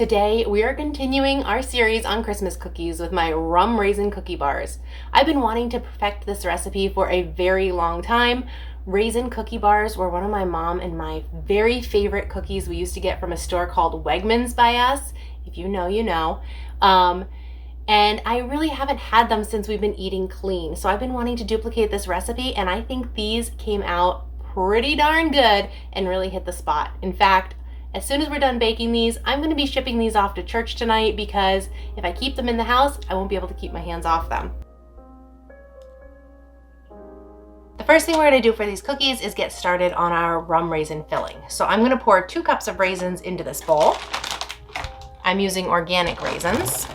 Today, we are continuing our series on Christmas cookies with my rum raisin cookie bars. I've been wanting to perfect this recipe for a very long time. Raisin cookie bars were one of my mom and my very favorite cookies we used to get from a store called Wegmans by us. If you know, you know. And I really haven't had them since we've been eating clean. So I've been wanting to duplicate this recipe, and I think these came out pretty darn good and really hit the spot. In fact, as soon as we're done baking these, I'm going to be shipping these off to church tonight because if I keep them in the house, I won't be able to keep my hands off them. The first thing we're going to do for these cookies is get started on our rum raisin filling. So I'm going to pour 2 cups of raisins into this bowl. I'm using organic raisins.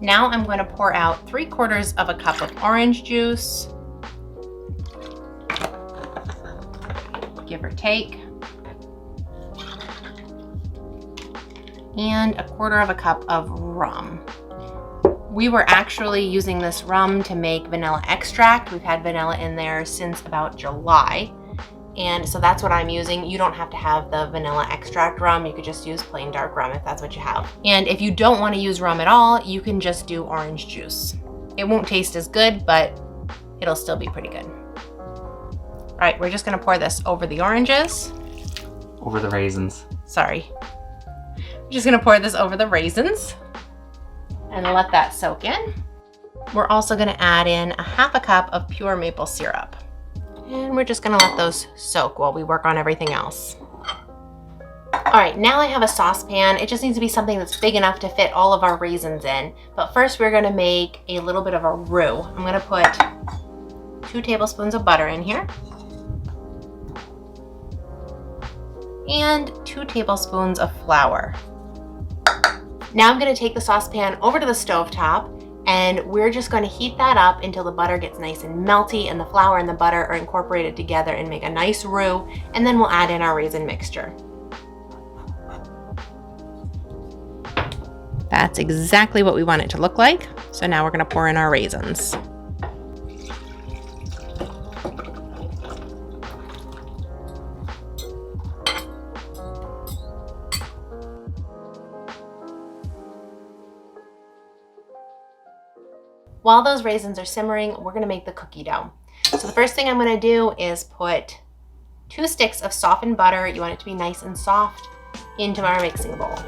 Now I'm going to pour out 3/4 of a cup of orange juice, give or take, and 1/4 of a cup of rum. We were actually using this rum to make vanilla extract. We've had vanilla in there since about July. And so that's what I'm using. You don't have to have the vanilla extract rum. You could just use plain dark rum if that's what you have. And if you don't want to use rum at all, you can just do orange juice. It won't taste as good, but it'll still be pretty good. All right, we're just gonna pour this over the oranges. Over the raisins. Sorry. We're just gonna pour this over the raisins and let that soak in. We're also gonna add in 1/2 cup of pure maple syrup. And we're just gonna let those soak while we work on everything else. All right, now I have a saucepan. It just needs to be something that's big enough to fit all of our raisins in. But first we're gonna make a little bit of a roux. I'm gonna put 2 tablespoons of butter in here. And 2 tablespoons of flour. Now I'm gonna take the saucepan over to the stovetop, and we're just going to heat that up until the butter gets nice and melty and the flour and the butter are incorporated together and make a nice roux, and then we'll add in our raisin mixture. That's exactly what we want it to look like. So now we're going to pour in our raisins. While those raisins are simmering, we're gonna make the cookie dough. So the first thing I'm gonna do is put 2 sticks of softened butter, you want it to be nice and soft, into our mixing bowl.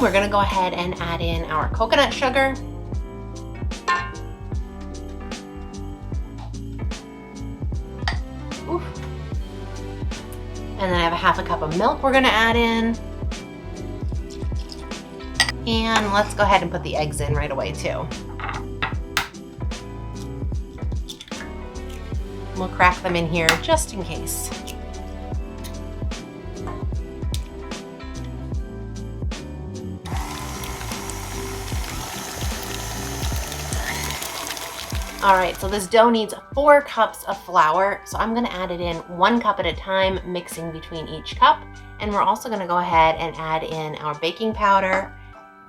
We're gonna go ahead and add in our coconut sugar. Oof. And then I have 1/2 cup of milk we're gonna add in. And let's go ahead and put the eggs in right away too. We'll crack them in here just in case. All right, so this dough needs 4 cups of flour. So I'm gonna add it in 1 cup at a time, mixing between each cup. And we're also gonna go ahead and add in our baking powder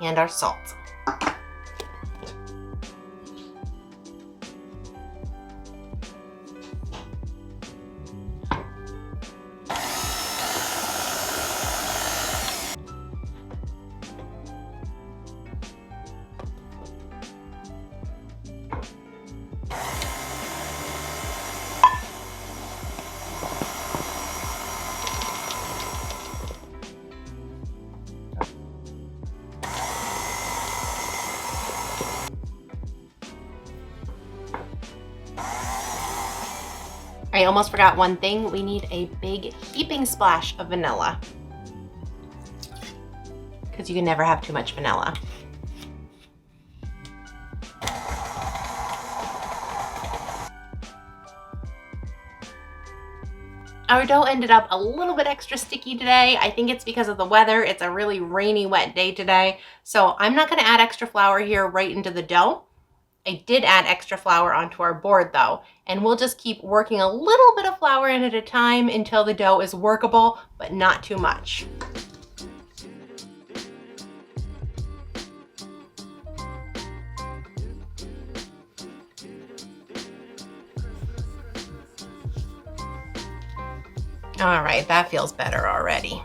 and our salt. I almost forgot one thing. We need a big heaping splash of vanilla, because you can never have too much vanilla. Our dough ended up a little bit extra sticky today. I think it's because of the weather. It's a really rainy, wet day today. So I'm not gonna add extra flour here right into the dough. I did add extra flour onto our board though, and we'll just keep working a little bit of flour in at a time until the dough is workable, but not too much. All right, that feels better already.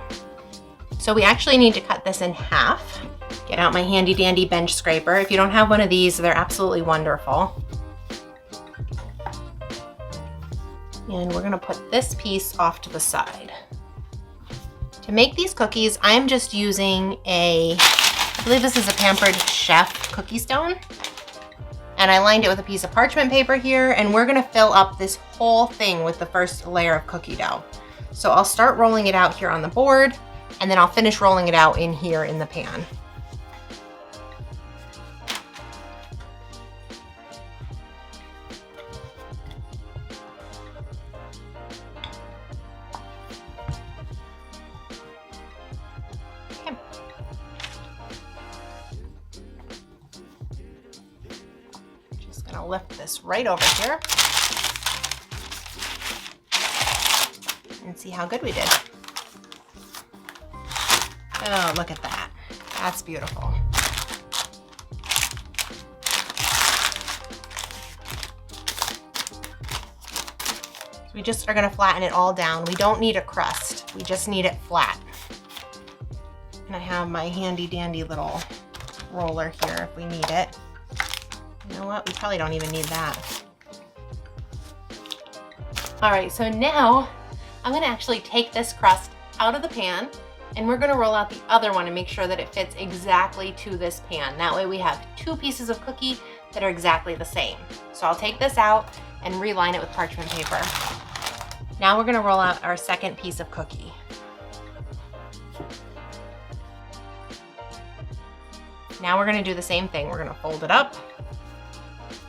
So we actually need to cut this in half. Get out my handy dandy bench scraper. If you don't have one of these, they're absolutely wonderful. And we're gonna put this piece off to the side. To make these cookies, I'm just using I believe this is a Pampered Chef cookie stone. And I lined it with a piece of parchment paper here, and we're gonna fill up this whole thing with the first layer of cookie dough. So I'll start rolling it out here on the board, and then I'll finish rolling it out in here in the pan. Okay. Just gonna lift this right over here. And see how good we did. Oh, look at that. That's beautiful. So we just are gonna flatten it all down. We don't need a crust. We just need it flat. And I have my handy dandy little roller here if we need it. You know what? We probably don't even need that. All right, so now I'm gonna actually take this crust out of the pan, and we're gonna roll out the other one and make sure that it fits exactly to this pan. That way we have two pieces of cookie that are exactly the same. So I'll take this out and reline it with parchment paper. Now we're gonna roll out our second piece of cookie. Now we're gonna do the same thing. We're gonna fold it up,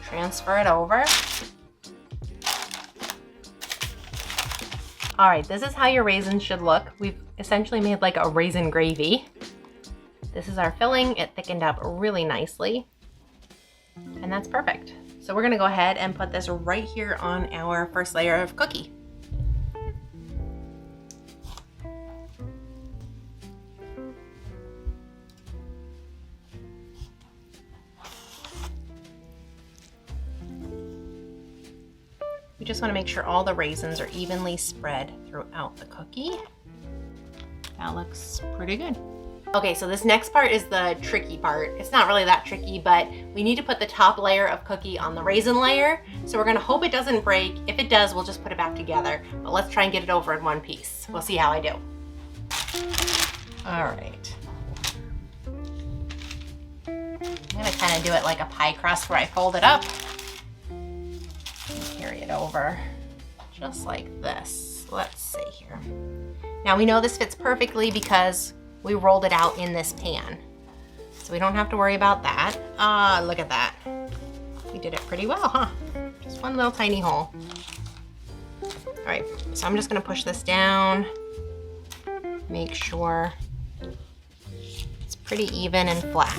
transfer it over. All right, this is how your raisins should look. We've essentially made like a raisin gravy. This is our filling. It thickened up really nicely, and that's perfect. So we're gonna go ahead and put this right here on our first layer of cookie. We just want to make sure all the raisins are evenly spread throughout the cookie. That looks pretty good. Okay, so this next part is the tricky part. It's not really that tricky, but we need to put the top layer of cookie on the raisin layer. So we're gonna hope it doesn't break. If it does, we'll just put it back together. But let's try and get it over in one piece. We'll see how I do. All right. I'm gonna kind of do it like a pie crust where I fold it up. Carry it over just like this. Let's see here. Now we know this fits perfectly because we rolled it out in this pan. So we don't have to worry about that. Ah, look at that. We did it pretty well, huh? Just one little tiny hole. All right, so I'm just gonna push this down, make sure it's pretty even and flat.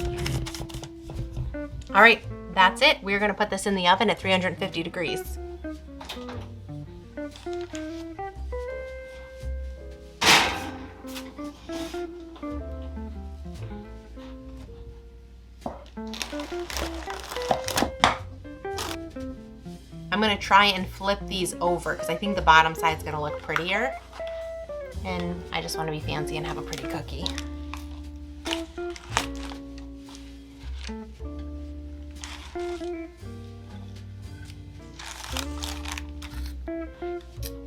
All right, that's it. We're gonna put this in the oven at 350 degrees. I'm gonna try and flip these over because I think the bottom side's gonna look prettier. And I just wanna be fancy and have a pretty cookie.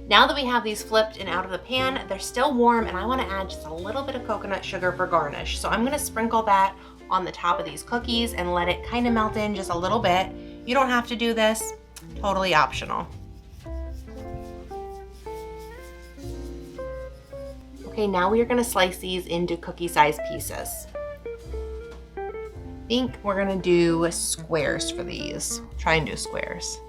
Now that we have these flipped and out of the pan, they're still warm, and I wanna add just a little bit of coconut sugar for garnish. So I'm gonna sprinkle that on the top of these cookies and let it kind of melt in just a little bit. You don't have to do this, totally optional. Okay, now we are gonna slice these into cookie-sized pieces. I think we're gonna do squares for these. Try and do squares.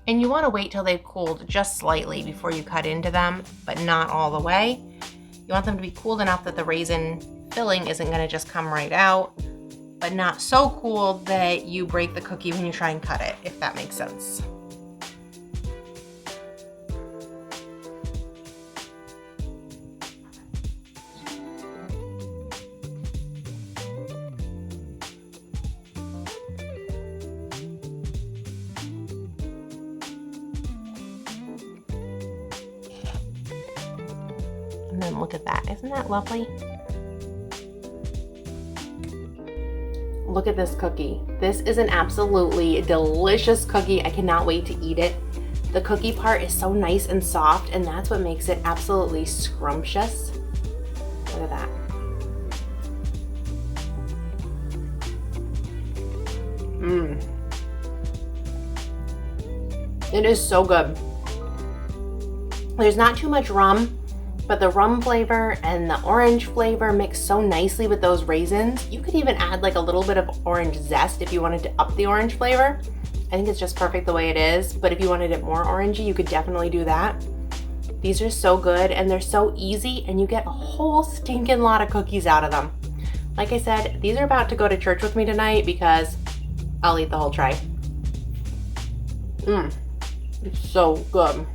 And you want to wait till they've cooled just slightly before you cut into them, but not all the way. You want them to be cooled enough that the raisin filling isn't going to just come right out, but not so cool that you break the cookie when you try and cut it, if that makes sense. And then look at that, isn't that lovely? Look at this cookie. This is an absolutely delicious cookie. I cannot wait to eat it. The cookie part is so nice and soft, and that's what makes it absolutely scrumptious. Look at that. It is so good. There's not too much rum, but the rum flavor and the orange flavor mix so nicely with those raisins. You could even add like a little bit of orange zest if you wanted to up the orange flavor. I think it's just perfect the way it is, but if you wanted it more orangey, you could definitely do that. These are so good and they're so easy, and you get a whole stinking lot of cookies out of them. Like I said, these are about to go to church with me tonight because I'll eat the whole tray. It's so good.